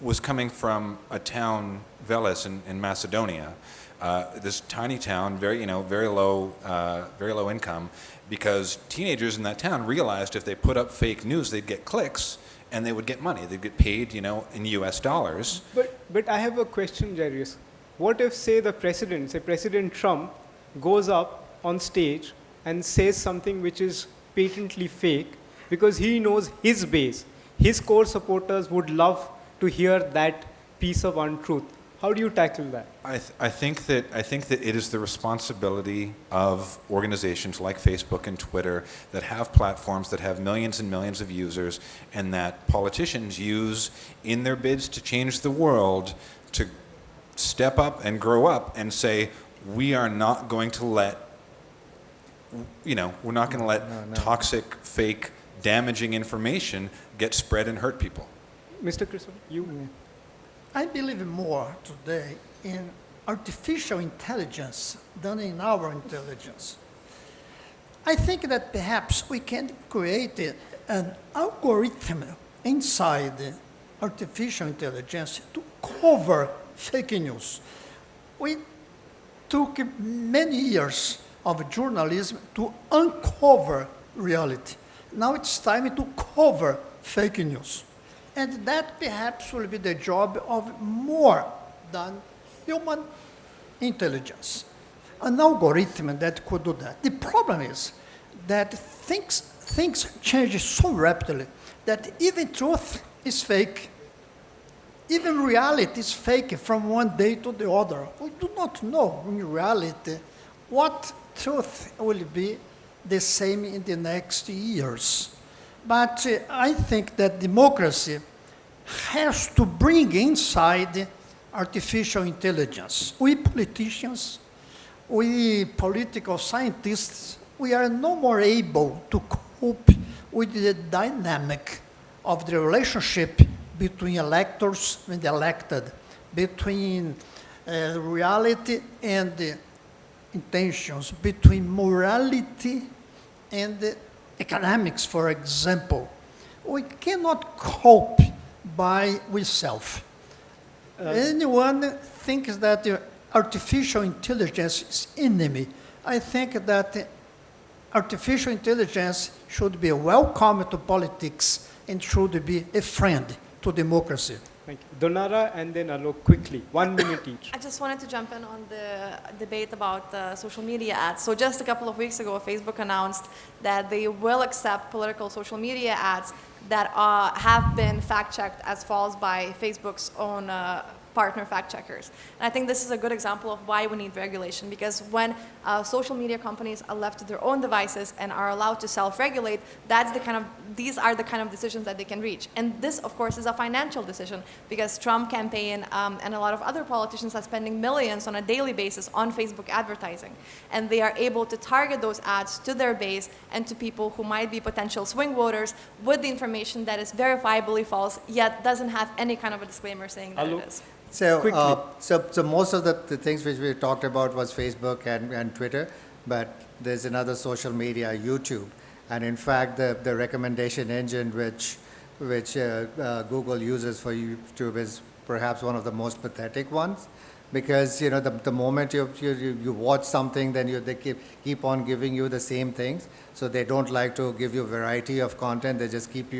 S5: was coming from a town, Veles, in Macedonia. This tiny town, very low income, because teenagers in that town realized if they put up fake news, they'd get clicks and they would get money. They'd get paid, in US dollars.
S1: But I have a question, Jarius. What if, say President Trump goes up on stage and says something which is patently fake because he knows his base, his core supporters would love to hear that piece of untruth? How do you tackle that?
S5: I think that it is the responsibility of organizations like Facebook and Twitter that have platforms that have millions and millions of users, and that politicians use in their bids to change the world, to step up and grow up and say, we are not going to let toxic, fake, damaging information get spread and hurt people.
S1: Mr. Christopher, you?
S3: I believe more today in artificial intelligence than in our intelligence. I think that perhaps we can create an algorithm inside artificial intelligence to cover fake news. We took many years of journalism to uncover reality. Now it's time to cover fake news. And that perhaps will be the job of more than human intelligence. An algorithm that could do that. The problem is that things change so rapidly that even truth is fake. Even reality is fake from one day to the other. We do not know in reality what truth will be the same in the next years. But I think that democracy has to bring inside artificial intelligence. We politicians, we political scientists, we are no more able to cope with the dynamic of the relationship between electors and elected, between reality and intentions, between morality and economics, for example. We cannot cope with self. Anyone thinks that artificial intelligence is enemy. I think that artificial intelligence should be welcome to politics and should be a friend to democracy.
S1: Thank you. Donara and then Alok, quickly, 1 minute each.
S2: I just wanted to jump in on the debate about social media ads. So just a couple of weeks ago, Facebook announced that they will accept political social media ads that have been fact-checked as false by Facebook's own partner fact-checkers. And I think this is a good example of why we need regulation, because when social media companies are left to their own devices and are allowed to self-regulate, these are the kind of decisions that they can reach. And this, of course, is a financial decision, because Trump campaign and a lot of other politicians are spending millions on a daily basis on Facebook advertising. And they are able to target those ads to their base and to people who might be potential swing voters with the information that is verifiably false, yet doesn't have any kind of a disclaimer saying that it is.
S7: So most of the things which we talked about was Facebook and Twitter, but there's another social media, YouTube. And in fact, the recommendation engine which Google uses for YouTube is perhaps one of the most pathetic ones, because the moment you watch something, then they keep on giving you the same things. So they don't like to give you variety of content. They just keep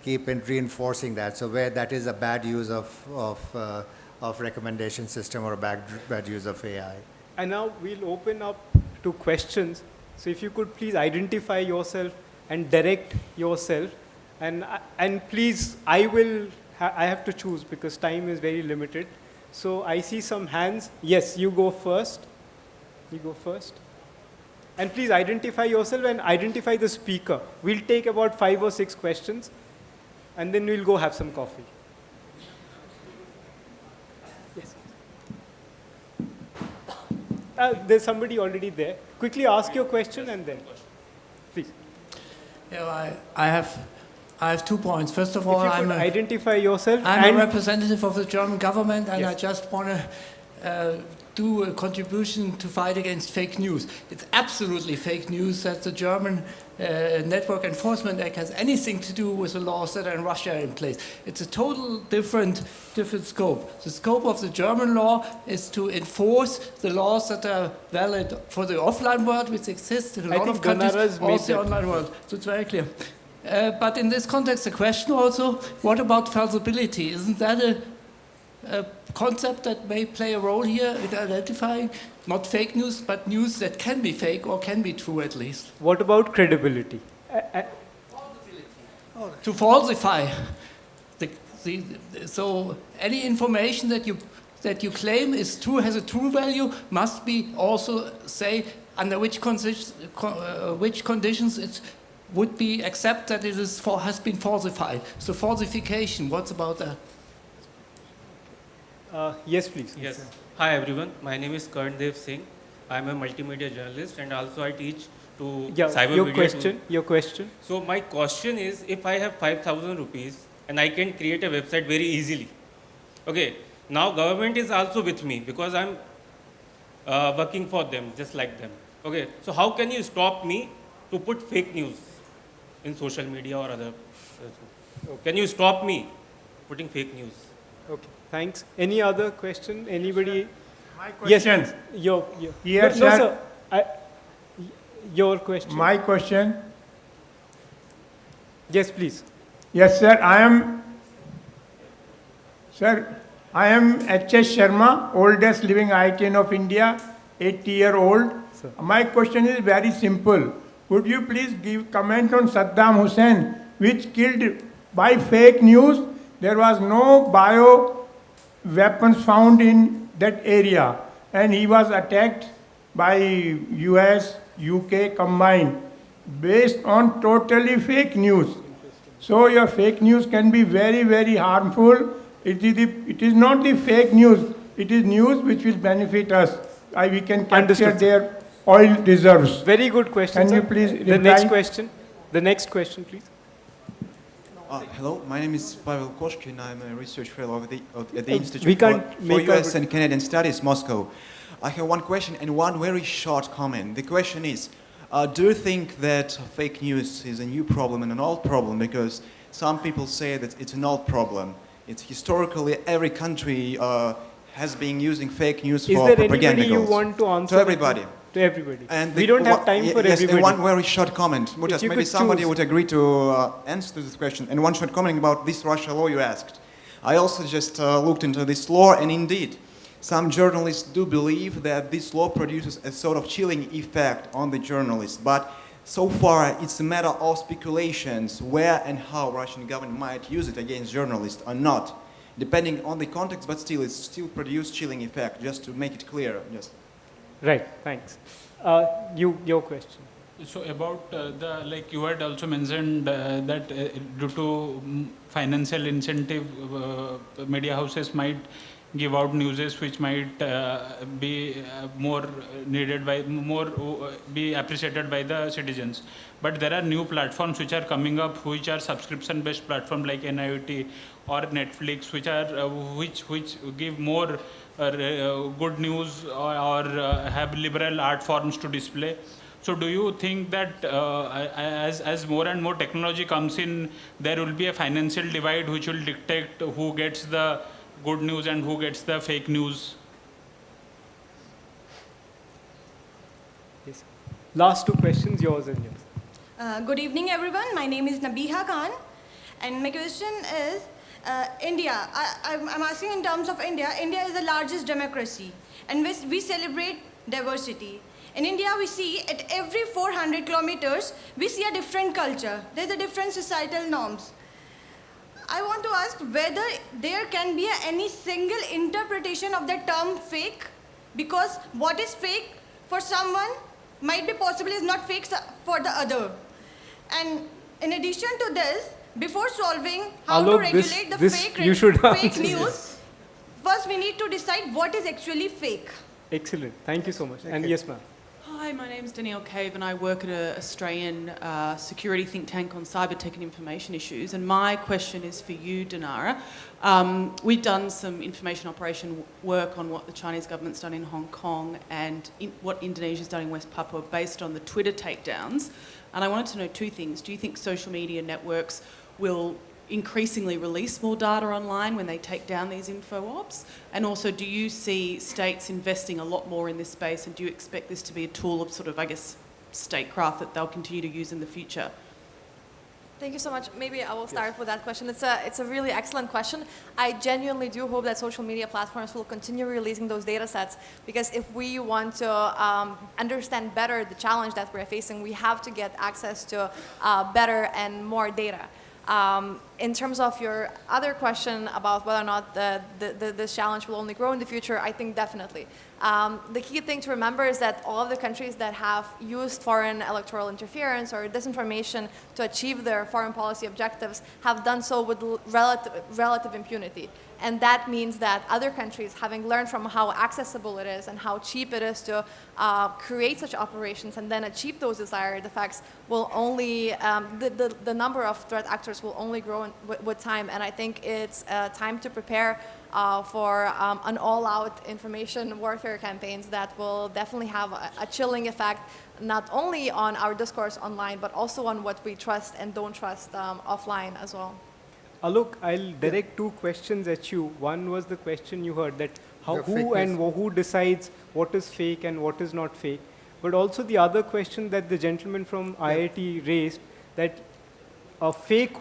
S7: reinforcing that. So where that is a bad use of recommendation system or a bad use of AI.
S1: And now we'll open up to questions. So if you could please identify yourself and direct yourself, and please, I have to choose because time is very limited. So I see some hands. Yes, you go first. You go first. And please identify yourself and identify the speaker. We'll take about 5 or 6 questions, and then we'll go have some coffee. Yes. There's somebody already there. Quickly ask your question and then, please.
S8: Yeah, I have 2 points. First of all,
S1: If you could identify yourself.
S8: I'm a representative of the German government, and
S1: Yes.
S8: I just want to do a contribution to fight against fake news. It's absolutely fake news that the German Network Enforcement Act has anything to do with the laws that are in Russia in place. It's a total different scope. The scope of the German law is to enforce the laws that are valid for the offline world, which exists in a lot of countries,
S1: Donara's made
S8: also the
S1: that.
S8: online world. So it's very clear. But in this context, the question also, what about falsibility? Isn't that a concept that may play a role here in identifying not fake news, but news that can be fake or can be true at least?
S1: What about credibility?
S8: To falsify. So any information that you claim is true, has a true value, must be also say under which conditions it would be accept that it has been falsified. So falsification, what's about that?
S1: Yes, please.
S9: Yes. Hi everyone. My name is Karndev Singh. I am a multimedia journalist and also I teach to cyber
S1: your
S9: media.
S1: question. Your question.
S9: So my question is, if I have 5,000 rupees and I can create a website very easily. Okay. Now government is also with me because I'm working for them, just like them. Okay. So how can you stop me to put fake news in social media or other? Can you stop me putting fake news?
S1: Okay. Thanks. Any other question? Anybody?
S10: My question.
S1: Yes, please. Your
S10: Here,
S1: no,
S10: sir.
S1: sir. Your question.
S10: My question.
S1: Yes, please.
S10: Yes, sir. I am H.S. Sharma, oldest living ITN of India, 80-year-old.
S1: Sir.
S10: My question is very simple. Could you please give comment on Saddam Hussein, which killed by fake news? There was no bio weapons found in that area, and he was attacked by US, UK combined based on totally fake news. So your fake news can be very, very harmful. It is not the fake news, it is news which will benefit us. We can capture
S1: Understood,
S10: their oil reserves.
S1: Very good question.
S10: Can
S1: sir.
S10: you please
S1: The
S10: reply?
S1: next question. The next question, please.
S11: Hello, my name is Pavel Koshkin. I'm a research fellow at the
S1: We
S11: Institute
S1: can't
S11: for
S1: make
S11: US
S1: our-
S11: and Canadian Studies, Moscow. I have one question and one very short comment. The question is, do you think that fake news is a new problem and an old problem? Because some people say that it's an old problem. It's historically every country has been using fake news
S1: Is
S11: for
S1: there
S11: propaganda
S1: anybody you
S11: goals.
S1: want to answer?
S11: To everybody.
S1: To everybody.
S11: And
S1: We don't have time for
S11: yes,
S1: everybody.
S11: and one very short comment. Just
S1: you
S11: maybe
S1: could
S11: somebody
S1: choose.
S11: would agree to answer to this question. And one short comment about this Russia law you asked. I also just looked into this law, and indeed, some journalists do believe that this law produces a sort of chilling effect on the journalists. But so far, it's a matter of speculations where and how Russian government might use it against journalists or not, depending on the context. But still, it's still produce chilling effect. Just to make it clear, just.
S1: Right. Thanks. Your question.
S12: So about like you had also mentioned that due to financial incentive, media houses might give out newses which might be more needed by be appreciated by the citizens. But there are new platforms which are coming up, which are subscription-based platforms like NIOT or Netflix, which are which give more good news or have liberal art forms to display. So do you think that as more and more technology comes in, there will be a financial divide which will dictate who gets the good news and who gets the fake news?
S1: Last two questions, yours and yours.
S13: Good evening, everyone. My name is Nabiha Khan, and my question is India. I'm asking in terms of India. India is the largest democracy, and we celebrate diversity. In India, we see at every 400 kilometers, we see a different culture. There's a different societal norms. I want to ask whether there can be any single interpretation of the term fake, because what is fake for someone might be possibly is not fake for the other. And in addition to this, before solving how
S1: Alok,
S13: to regulate the fake news, first we need to decide what is actually fake.
S1: Excellent. Thank you so much. And yes, ma'am.
S14: Hi, my name's Danielle Cave and I work at an Australian security think tank on cyber tech and information issues. And my question is for you, Donara. We've done some information operation work on what the Chinese government's done in Hong Kong and what Indonesia's done in West Papua based on the Twitter takedowns. And I wanted to know two things. Do you think social media networks will increasingly release more data online when they take down these info ops? And also, do you see states investing a lot more in this space, and do you expect this to be a tool of sort of, I guess, statecraft that they'll continue to use in the future?
S2: Thank you so much. Maybe I will start with that question. It's a really excellent question. I genuinely do hope that social media platforms will continue releasing those data sets, because if we want to understand better the challenge that we're facing, we have to get access to better and more data. In terms of your other question about whether or not this challenge will only grow in the future, I think definitely. The key thing to remember is that all of the countries that have used foreign electoral interference or disinformation to achieve their foreign policy objectives have done so with relative impunity. And that means that other countries, having learned from how accessible it is and how cheap it is to create such operations and then achieve those desired effects, will only, the number of threat actors will only grow with time. And I think it's time to prepare for an all-out information warfare campaigns that will definitely have a chilling effect, not only on our discourse online, but also on what we trust and don't trust offline as well.
S1: Alok, I'll direct two questions at you. One was the question you heard, that who decides what is fake and what is not fake. But also the other question that the gentleman from IIT raised, that a fake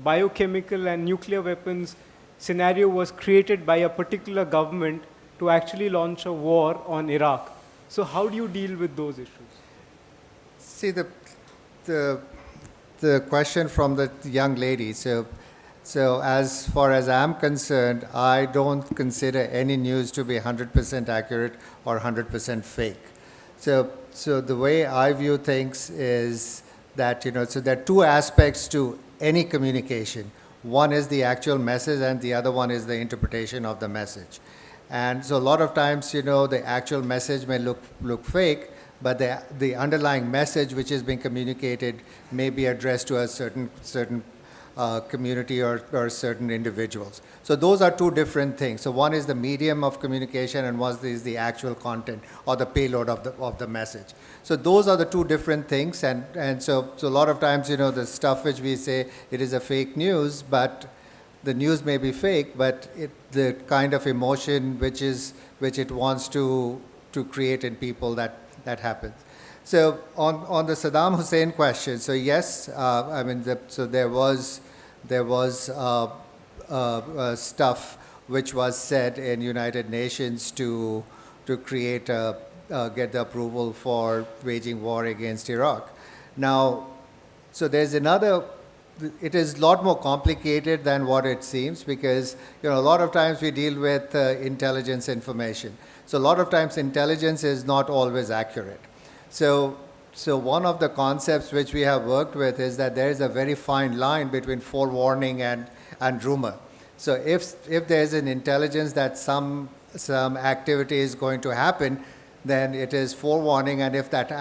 S1: biochemical and nuclear weapons scenario was created by a particular government to actually launch a war on Iraq. So how do you deal with those issues?
S7: See, the question from the young lady, so as far as I'm concerned, I don't consider any news to be 100% accurate or 100% fake. So the way I view things is that, so there are two aspects to any communication. One is the actual message and the other one is the interpretation of the message. And so a lot of times, the actual message may look fake, but the underlying message which is being communicated may be addressed to a certain community or certain individuals. So those are two different things. So one is the medium of communication and one is the actual content or the payload of the message. So those are the two different things. And so a lot of times, the stuff which we say, it is a fake news, but the news may be fake, but the kind of emotion which it wants to create in people, that happens. So on the Saddam Hussein question, so yes, so there was stuff which was said in United Nations to create get the approval for waging war against Iraq. Now, so there's another. It is a lot more complicated than what it seems, because a lot of times we deal with intelligence information. So a lot of times intelligence is not always accurate. So one of the concepts which we have worked with is that there is a very fine line between forewarning and rumor. So if there is an intelligence that some activity is going to happen, then it is forewarning, and if that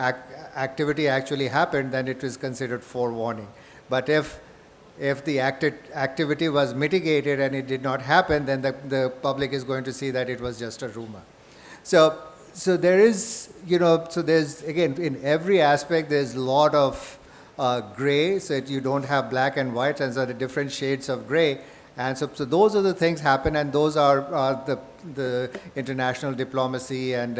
S7: activity actually happened, then it is considered forewarning. But if the activity was mitigated and it did not happen, then the public is going to see that it was just a rumor. So there is, so there's, again, in every aspect, there's a lot of gray, so that you don't have black and white, and so the different shades of gray. And so those are the things happen, and those are the international diplomacy, and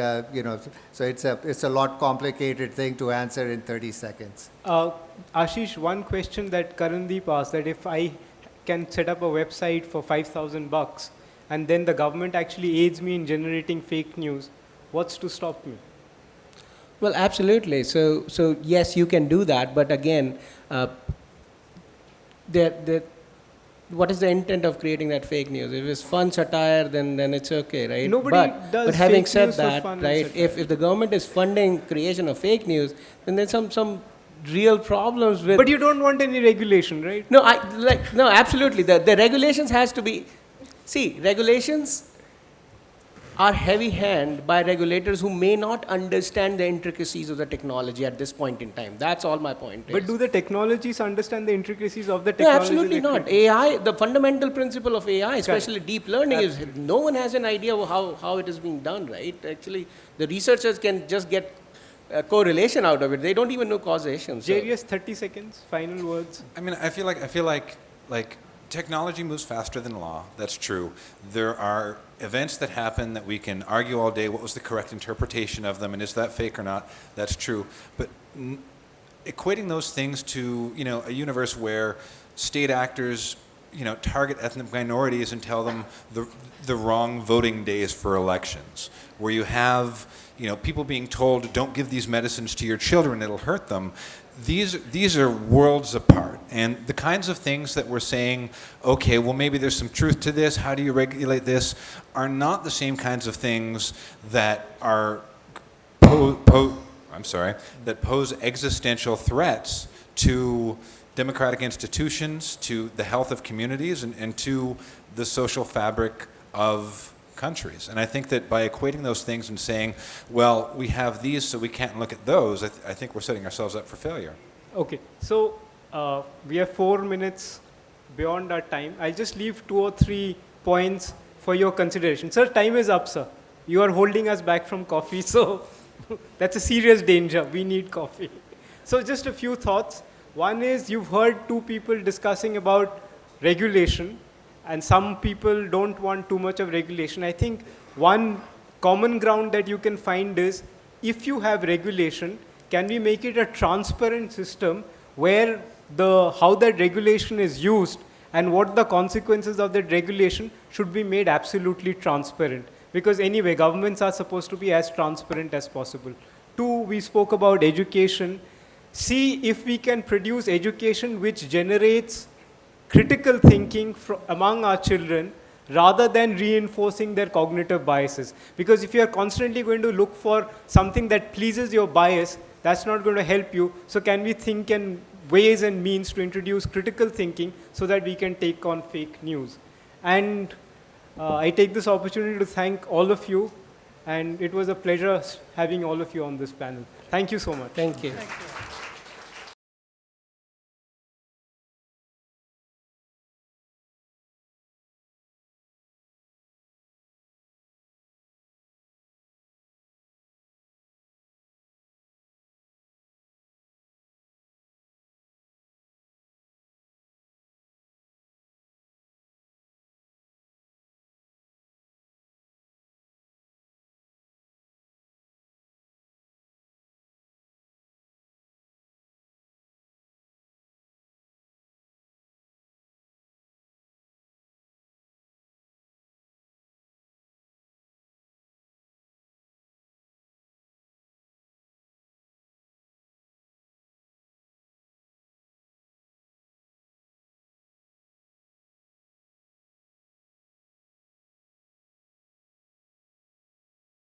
S7: so it's a lot complicated thing to answer in 30 seconds.
S1: Ashish, one question that Karandeep asked, that if I can set up a website for $5,000 and then the government actually aids me in generating fake news, what's to stop me?
S6: Well, absolutely. So yes, you can do that, but again, what is the intent of creating that fake news? If it's fun satire, then it's okay, right?
S1: Nobody does
S6: but having
S1: fake
S6: said
S1: news for
S6: that,
S1: fun and
S6: right?
S1: satire.
S6: If the government is funding creation of fake news, then there's some real problems with.
S1: But you don't want any regulation, right?
S6: No, no, absolutely. The regulations has to be. See, regulations are heavy-handed by regulators who may not understand the intricacies of the technology at this point in time. That's all my point is.
S1: But do the technologies understand the intricacies of the
S6: No,
S1: technology?
S6: absolutely not. AI, the fundamental principle of AI, especially deep learning, is no one has an idea of how it is being done, right? Actually, the researchers can just get a correlation out of it. They don't even know causation. So.
S1: Jarius, 30 seconds, final words.
S5: I mean, I feel like technology moves faster than law. That's true. There are events that happen that we can argue all day what was the correct interpretation of them and is that fake or not. That's true. But equating those things to, a universe where state actors, target ethnic minorities and tell them the wrong voting days for elections, where you have, people being told, don't give these medicines to your children, it'll hurt them. These are worlds apart. And the kinds of things that we're saying, okay, well, maybe there's some truth to this, how do you regulate this, are not the same kinds of things that are that pose existential threats to democratic institutions, to the health of communities, and to the social fabric of countries. And I think that by equating those things and saying, well, we have these, so we can't look at those, I think we're setting ourselves up for failure.
S1: Okay, so we have 4 minutes beyond our time. I'll just leave 2 or 3 points for your consideration. Sir, time is up, sir. You are holding us back from coffee, so that's a serious danger. We need coffee. So just a few thoughts. One is, you've heard 2 people discussing about regulation, and some people don't want too much of regulation. I think one common ground that you can find is, if you have regulation, can we make it a transparent system where how that regulation is used and what the consequences of that regulation should be made absolutely transparent? Because anyway, governments are supposed to be as transparent as possible. 2, we spoke about education. See if we can produce education which generates critical thinking among our children rather than reinforcing their cognitive biases. Because if you are constantly going to look for something that pleases your bias, that's not going to help you. So can we think in ways and means to introduce critical thinking so that we can take on fake news? And I take this opportunity to thank all of you, and it was a pleasure having all of you on this panel. Thank you so much.
S6: Thank you.